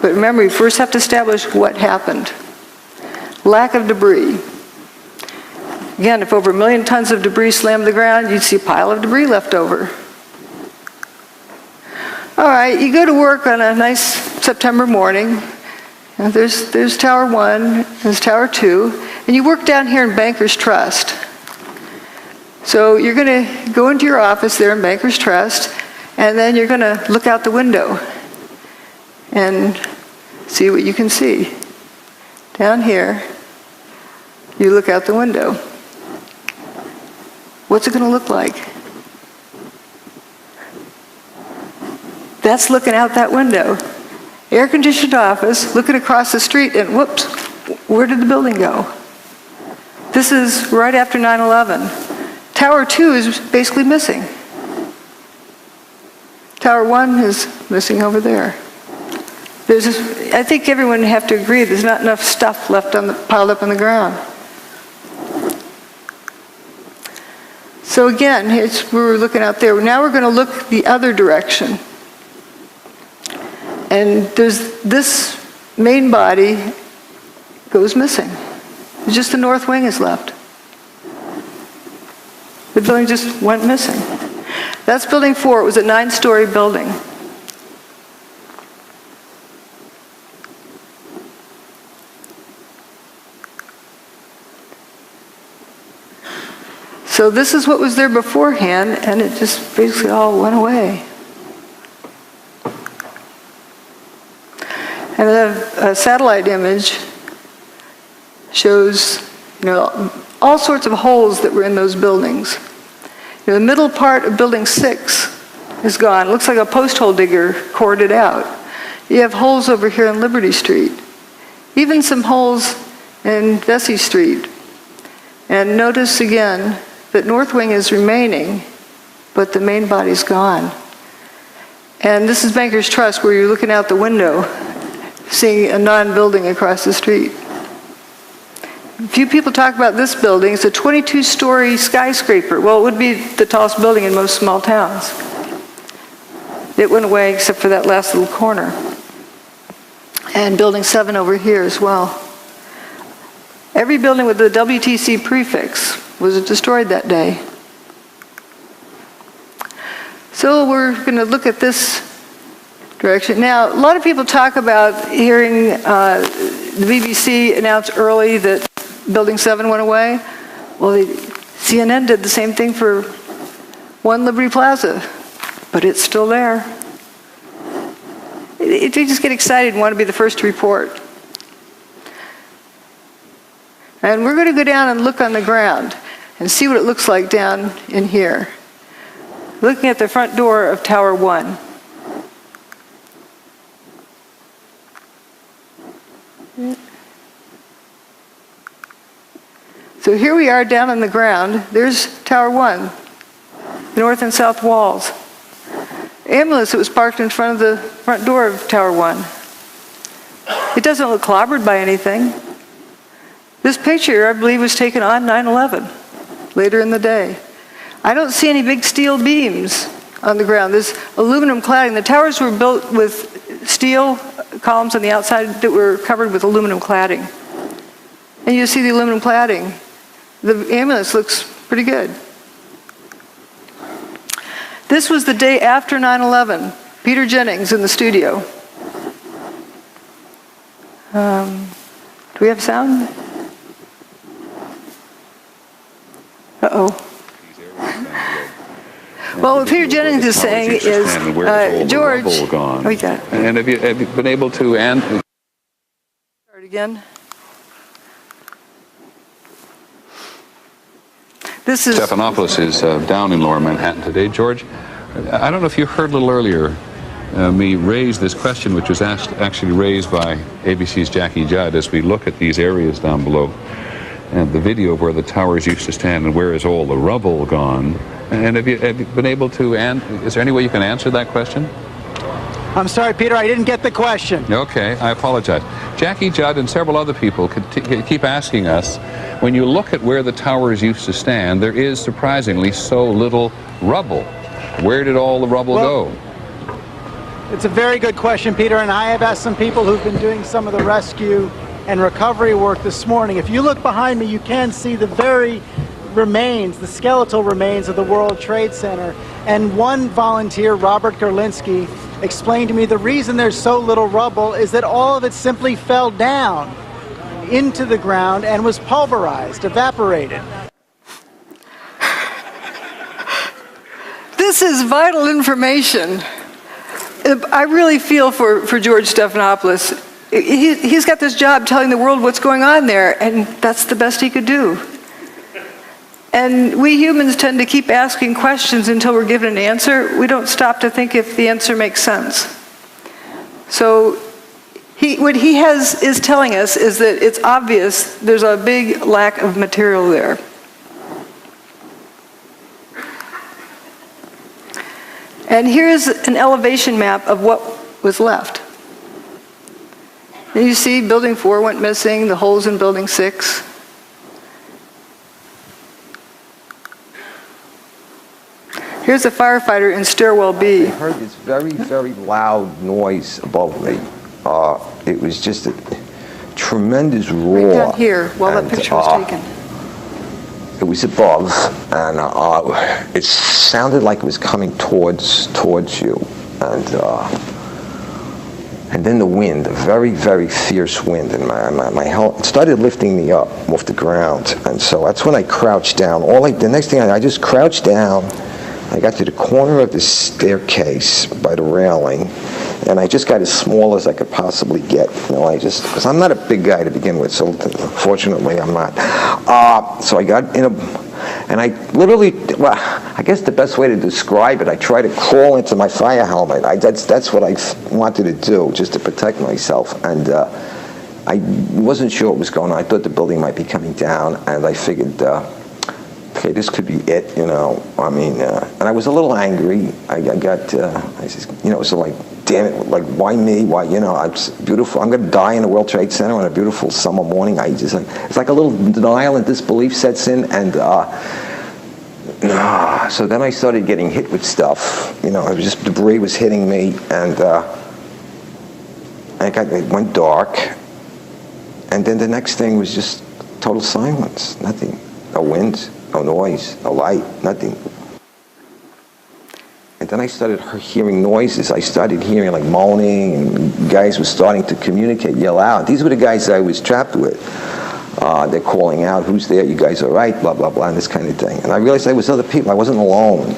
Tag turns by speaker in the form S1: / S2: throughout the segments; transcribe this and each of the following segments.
S1: But remember, you first have to establish what happened. Lack of debris. Again, if over 1 million tons of debris slammed the ground, you'd see a pile of debris left over. All right, you go to work on a nice September morning. And there's Tower 1, there's Tower 2, and you work down here in Bankers Trust. So you're going to go into your office there in Bankers Trust, and then you're going to look out the window and see what you can see. Down here, you look out the window. What's it going to look like? That's looking out that window. Air-conditioned office, looking across the street, and whoops, where did the building go? This is right after 9/11. Tower 2 is basically missing. Tower 1 is missing over there. I think everyone would have to agree there's not enough stuff left piled up on the ground. So again, we were looking out there. Now we're going to look the other direction. And this main body goes missing. Just the north wing is left. The building just went missing. That's building 4. It was a 9-story building. So this is what was there beforehand, and it just basically all went away. And a satellite image shows, all sorts of holes that were in those buildings. The middle part of building 6 is gone. It looks like a post hole digger cored it out. You have holes over here on Liberty Street. Even some holes in Vesey Street. And notice again that north wing is remaining, but the main body's gone. And this is Bankers Trust, where you're looking out the window, seeing a non-building across the street. Few people talk about this building. It's a 22-story skyscraper. Well, it would be the tallest building in most small towns. It went away except for that last little corner. And building 7 over here as well. Every building with the WTC prefix was destroyed that day. So we're going to look at this direction. Now, a lot of people talk about hearing the BBC announce early that Building 7 went away. Well, CNN did the same thing for 1 Liberty Plaza, but it's still there. You just get excited and want to be the first to report. And we're going to go down and look on the ground and see what it looks like down in here. Looking at the front door of Tower 1. So here we are down on the ground. There's Tower 1, the north and south walls. Ambulance that was parked in front of the front door of Tower 1. It doesn't look clobbered by anything. This picture, I believe, was taken on 9/11, later in the day. I don't see any big steel beams on the ground. There's aluminum cladding. The towers were built with steel columns on the outside that were covered with aluminum cladding. And you see the aluminum cladding. The ambulance looks pretty good. This was the day after 9/11. Peter Jennings in the studio. Do we have sound? Uh-oh. Well, what Peter Jennings is saying is, George, oh, you got it.
S2: And have you been able to
S1: Start again. This is
S2: Stephanopoulos is down in Lower Manhattan today. George, I don't know if you heard a little earlier me raise this question, which was actually raised by ABC's Jackie Judd as we look at these areas down below. And the video of where the towers used to stand and where is all the rubble gone. And have you been able to, is there any way you can answer that question?
S3: I'm sorry, Peter, I didn't get the question.
S2: Okay, I apologize. Jackie Judd and several other people keep asking us, when you look at where the towers used to stand, there is surprisingly so little rubble. Where did all the rubble go?
S3: It's a very good question, Peter, and I have asked some people who've been doing some of the rescue and recovery work this morning. If you look behind me, you can see the very remains, the skeletal remains of the World Trade Center. And one volunteer, Robert Gerlinski, explained to me the reason there's so little rubble is that all of it simply fell down into the ground and was pulverized, evaporated.
S1: This is vital information. I really feel for George Stephanopoulos. He's got this job telling the world what's going on there, and that's the best he could do. And we humans tend to keep asking questions until we're given an answer. We don't stop to think if the answer makes sense. So what he is telling us is that it's obvious there's a big lack of material there. And here's an elevation map of what was left. And you see building 4 went missing, the holes in building 6. Here's a firefighter in stairwell B.
S4: I heard this very, very loud noise above me. It was just a tremendous roar.
S1: Right down here, while that picture was taken.
S4: It was above, and it sounded like it was coming towards you, and then the wind, a very, very fierce wind, and my head started lifting me up off the ground, and so that's when I crouched down. The next thing I just crouched down. I got to the corner of the staircase by the railing, and I just got as small as I could possibly get. Because I'm not a big guy to begin with, so fortunately I'm not. So I got in and I literally, I guess the best way to describe it, I tried to crawl into my fire helmet. That's what I wanted to do, just to protect myself. And I wasn't sure what was going on. I thought the building might be coming down, and I figured, okay, this could be it, and I was a little angry. I said, so like, damn it, like, why me? Why, it's beautiful. I'm going to die in the World Trade Center on a beautiful summer morning. It's like a little denial and disbelief sets in, and so then I started getting hit with stuff. It was just debris was hitting me, and it went dark, and then the next thing was just total silence, nothing, no wind. No noise, no light, nothing. And then I started hearing noises. I started hearing like moaning, and guys were starting to communicate, yell out. These were the guys I was trapped with. They're calling out, who's there, you guys all right, blah, blah, blah, and this kind of thing. And I realized there was other people. I wasn't alone,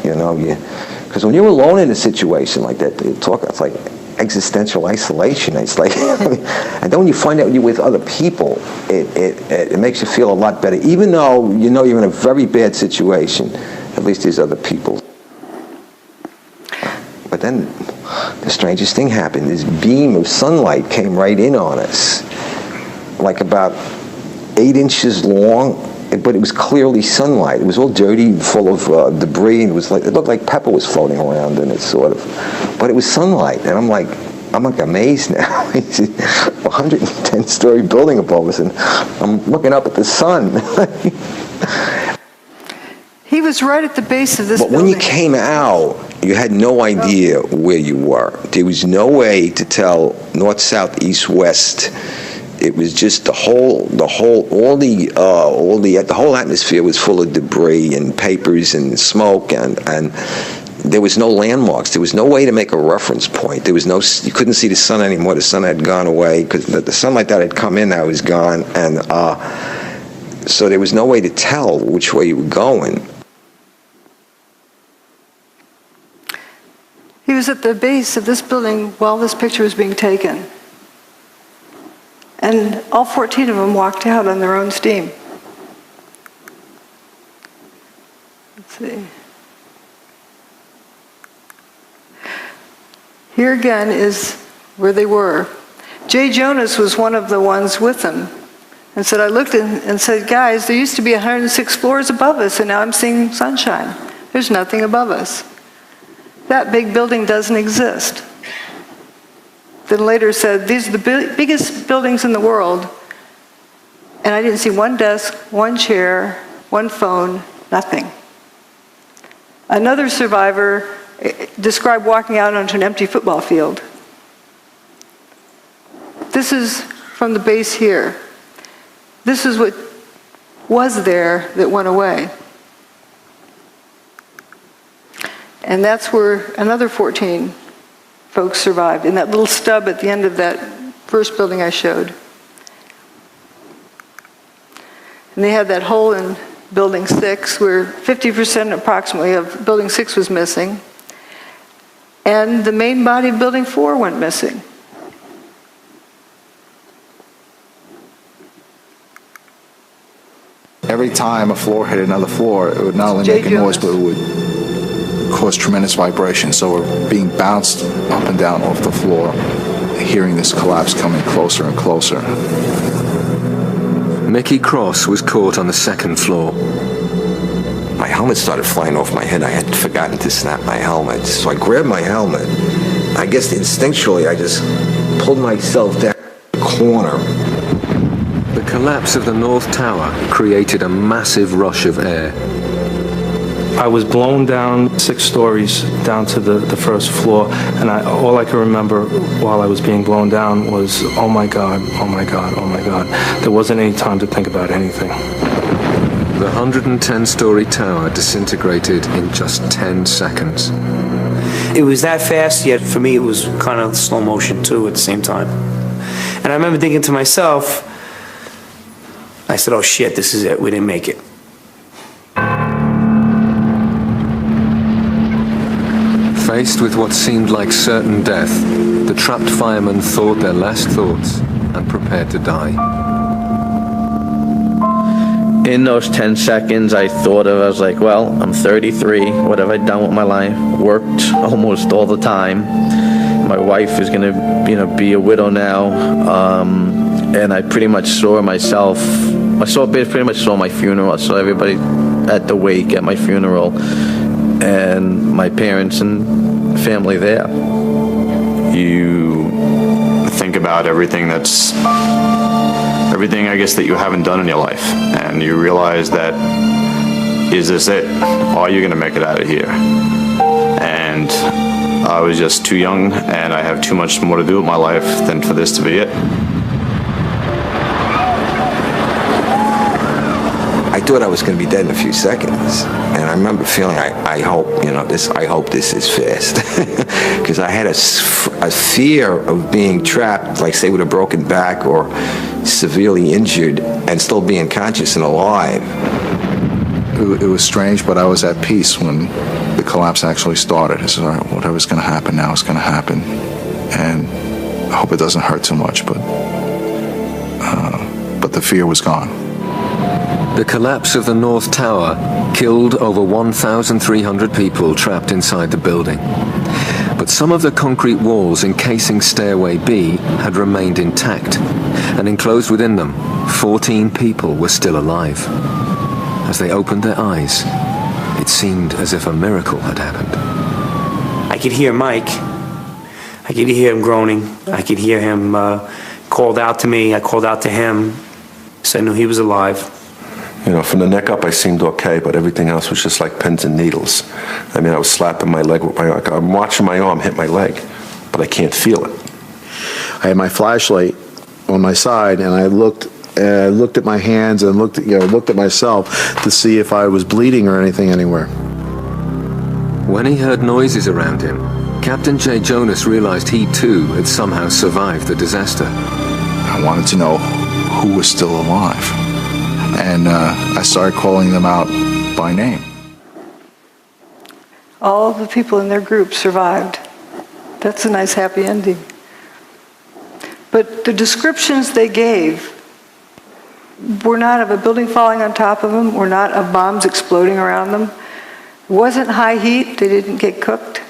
S4: because when you're alone in a situation like that, it's like existential isolation. It's like, and then when you find out you're with other people, it makes you feel a lot better. Even though you're in a very bad situation, at least there's other people. But then the strangest thing happened. This beam of sunlight came right in on us, like about 8 inches long, but it was clearly sunlight. It was all dirty, full of debris, and it looked like pepper was floating around in it, sort of. But it was sunlight, and I'm like amazed now. It's a 110-story building above us, and I'm looking up at the sun.
S1: He was right at the base of this building.
S4: But when you came out, you had no idea where you were. There was no way to tell north, south, east, west. It was just the whole atmosphere was full of debris and papers and smoke, and there was no landmarks. There was no way to make a reference point. You couldn't see the sun anymore. The sun had gone away because the sunlight that had come in now was gone, and so there was no way to tell which way you were going.
S1: He was at the base of this building while this picture was being taken. And all 14 of them walked out on their own steam. Let's see. Here again is where they were. Jay Jonas was one of the ones with them, and said, I looked and said, guys, there used to be 106 floors above us, and now I'm seeing sunshine. There's nothing above us. That big building doesn't exist. Then later said, these are the biggest buildings in the world, and I didn't see one desk, one chair, one phone, nothing. Another survivor describe walking out onto an empty football field. This is from the base here. This is what was there that went away. And that's where another 14 folks survived, in that little stub at the end of that first building I showed. And they had that hole in Building 6 where 50% approximately of Building 6 was missing. And the main body of Building 4 went missing.
S5: Every time a floor hit another floor, it would not only make a noise, but it would cause tremendous vibration. So we're being bounced up and down off the floor, hearing this collapse coming closer and closer.
S6: Mickey Cross was caught on the second floor.
S4: My helmet started flying off my head. I had forgotten to snap my helmet. So I grabbed my helmet. I guess instinctually I just pulled myself down the corner.
S6: The collapse of the North Tower created a massive rush of air.
S7: I was blown down 6 stories down to the first floor, and all I could remember while I was being blown down was, oh my God, oh my God, oh my God. There wasn't any time to think about anything.
S6: The 110-story tower disintegrated in just 10 seconds.
S8: It was that fast, yet for me it was kind of slow motion too at the same time. And I remember thinking to myself, I said, oh shit, this is it, we didn't make it.
S6: Faced with what seemed like certain death, the trapped firemen thought their last thoughts and prepared to die.
S9: In those 10 seconds, I was like, well, I'm 33. What have I done with my life? Worked almost all the time. My wife is going to, be a widow now. And I pretty much saw myself. Pretty much saw my funeral. I saw everybody at the wake at my funeral, and my parents and family there.
S10: You think about everything I guess that you haven't done in your life, and you realize that, is this it? Are you gonna make it out of here? And I was just too young, and I have too much more to do with my life than for this to be it.
S4: I thought I was going to be dead in a few seconds, and I remember feeling, I hope this is fast, because I had a fear of being trapped, like say with a broken back or severely injured, and still being conscious and alive.
S5: It was strange, but I was at peace when the collapse actually started. I said, all right, whatever's going to happen now is going to happen, and I hope it doesn't hurt too much, but the fear was gone.
S6: The collapse of the North Tower killed over 1,300 people trapped inside the building. But some of the concrete walls encasing Stairway B had remained intact, and enclosed within them, 14 people were still alive. As they opened their eyes, it seemed as if a miracle had happened.
S8: I could hear Mike. I could hear him groaning. I could hear him called out to me. I called out to him, so I knew he was alive.
S11: From the neck up I seemed okay, but everything else was just like pins and needles. I mean, I was slapping my leg with I'm watching my arm hit my leg, but I can't feel it.
S5: I had my flashlight on my side, and I looked at my hands and looked at myself to see if I was bleeding or anything anywhere.
S6: When he heard noises around him, Captain J. Jonas realized he too had somehow survived the disaster.
S5: I wanted to know who was still alive. And I started calling them out by name.
S1: All the people in their group survived. That's a nice happy ending. But the descriptions they gave were not of a building falling on top of them, were not of bombs exploding around them. It wasn't high heat. They didn't get cooked.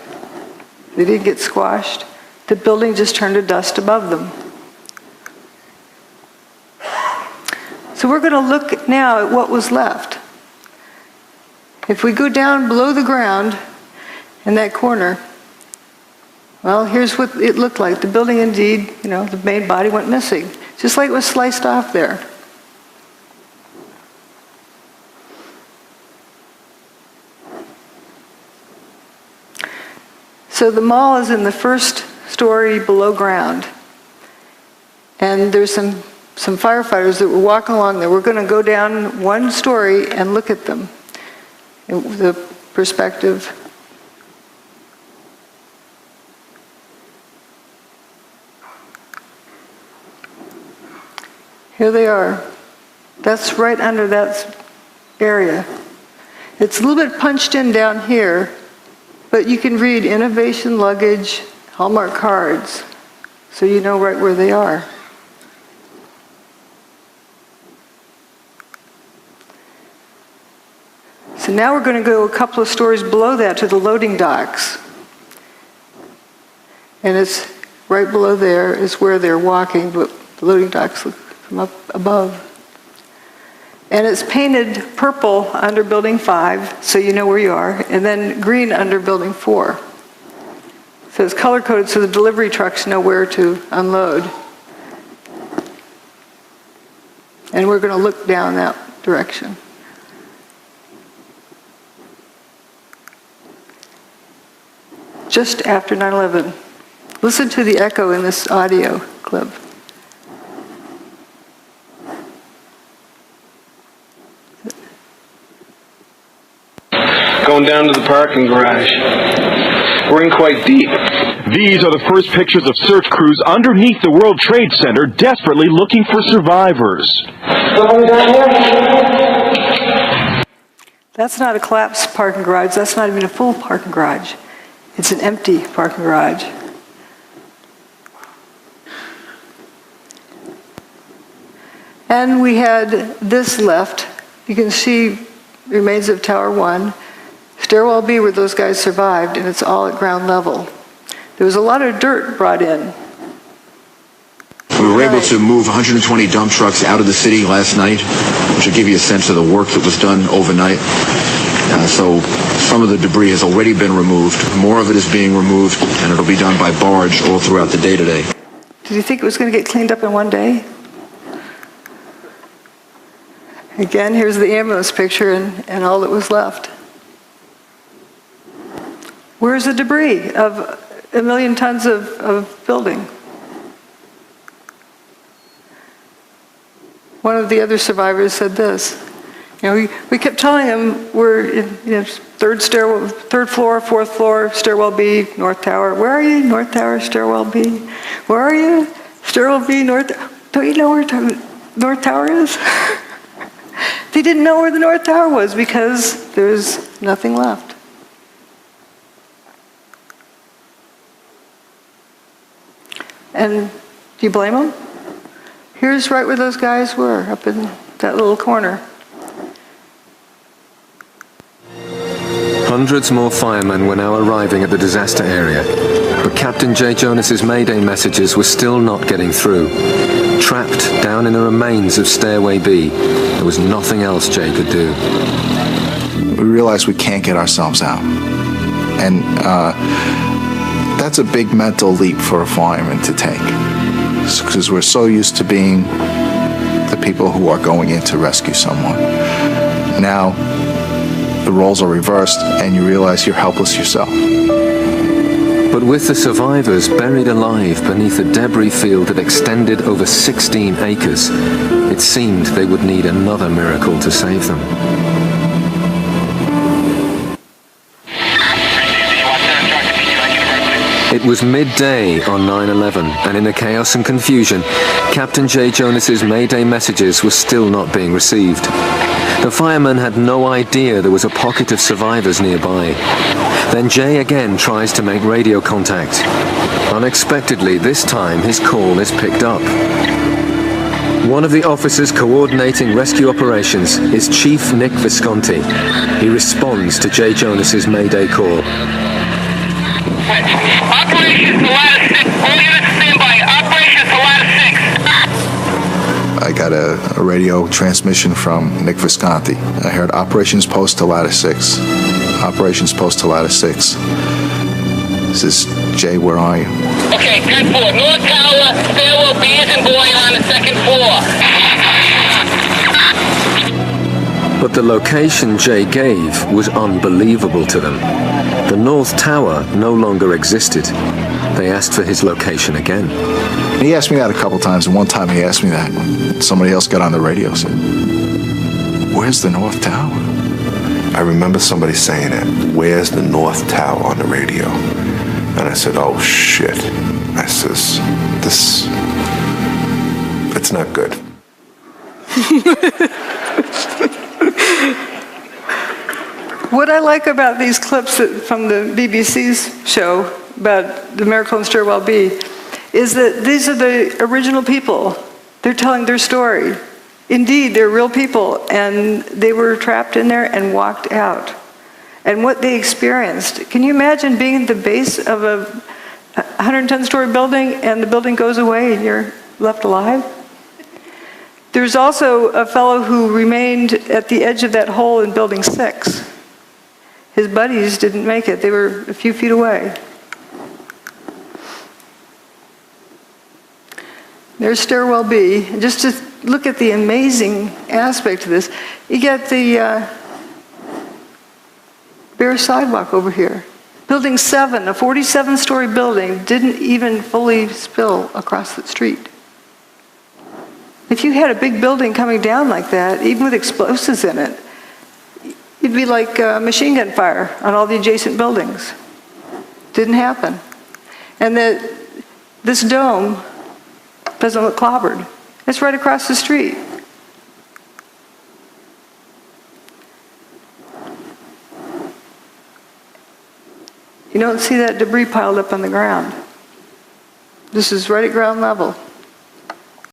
S1: They didn't get squashed. The building just turned to dust above them. So we're going to look now at what was left. If we go down below the ground in that corner, well, here's what it looked like. The building indeed, the main body went missing, just like it was sliced off there. So the mall is in the first story below ground. And there's some firefighters that were walking along there. We're going to go down one story and look at them. The perspective. Here they are. That's right under that area. It's a little bit punched in down here, but you can read innovation luggage, Hallmark cards, so you know right where they are. So now we're going to go a couple of stories below that to the loading docks. And it's right below there is where they're walking, but the loading docks look from up above. And it's painted purple under building 5, so you know where you are, and then green under building 4. So it's color-coded so the delivery trucks know where to unload. And we're going to look down that direction. Just after 9/11. Listen to the echo in this audio clip.
S12: Going down to the parking garage. We're in quite deep.
S13: These are the first pictures of search crews underneath the World Trade Center, desperately looking for survivors.
S1: That's not a collapsed parking garage. That's not even a full parking garage. It's an empty parking garage. And we had this left. You can see remains of Tower 1. Stairwell B where those guys survived, and it's all at ground level. There was a lot of dirt brought in.
S14: We were able to move 120 dump trucks out of the city last night, which will give you a sense of the work that was done overnight. So some of the debris has already been removed. More of it is being removed, and it'll be done by barge all throughout the day today.
S1: Did you think it was going to get cleaned up in one day? Again, here's the ambulance picture and all that was left. Where's the debris of 1 million tons of building? One of the other survivors said this. You know, we kept telling him we're in third floor, fourth floor, stairwell B, North Tower. Where are you? North Tower, stairwell B. Where are you? Stairwell B, North. Don't you know where North Tower is? They didn't know where the North Tower was because there's nothing left. And do you blame them? Here's right where those guys were, up in that little corner.
S6: Hundreds more firemen were now arriving at the disaster area, but Captain J. Jonas's Mayday messages were still not getting through. Trapped down in the remains of Stairway B, there was nothing else Jay could do.
S5: We realize we can't get ourselves out. And that's a big mental leap for a fireman to take, because we're so used to being the people who are going in to rescue someone. Now, the roles are reversed, and you realize you're helpless yourself.
S6: But with the survivors buried alive beneath a debris field that extended over 16 acres, it seemed they would need another miracle to save them. It was midday on 9/11, and in the chaos and confusion, Captain J. Jonas's Mayday messages were still not being received. The fireman had no idea there was a pocket of survivors nearby. Then Jay again tries to make radio contact. Unexpectedly, this time his call is picked up. One of the officers coordinating rescue operations is Chief Nick Visconti. He responds to J. Jonas's Mayday call.
S15: Operations to ladder 6. All units stand by. Operations to ladder 6.
S5: I got a radio transmission from Nick Visconti. I heard operations post to ladder 6. Operations post to ladder 6. This is Jay, where are you?
S15: Okay, 10-4. North Tower, stairwell B as in boy on the second floor.
S6: But But the location Jay gave was unbelievable to them. The North Tower no longer existed. They asked for his location again.
S5: He asked me that a couple times, and one time he asked me that. Somebody else got on the radio and said, "Where's the North Tower?"
S11: I remember somebody saying that, "Where's the North Tower?" on the radio. And I said, "Oh shit." I says, it's not good.
S1: What I like about these clips from the BBC's show about the miracle in Stairwell B is that these are the original people. They're telling their story. Indeed, they're real people, and they were trapped in there and walked out. And what they experienced. Can you imagine being at the base of a 110-story building and the building goes away and you're left alive? There's also a fellow who remained at the edge of that hole in building 6. His buddies didn't make it. They were a few feet away. There's Stairwell B. And just to look at the amazing aspect of this, you get the bare sidewalk over here. Building 7, a 47-story building, didn't even fully spill across the street. If you had a big building coming down like that, even with explosives in it, it'd be like machine gun fire on all the adjacent buildings. Didn't happen. And this dome doesn't look clobbered. It's right across the street. You don't see that debris piled up on the ground. This is right at ground level.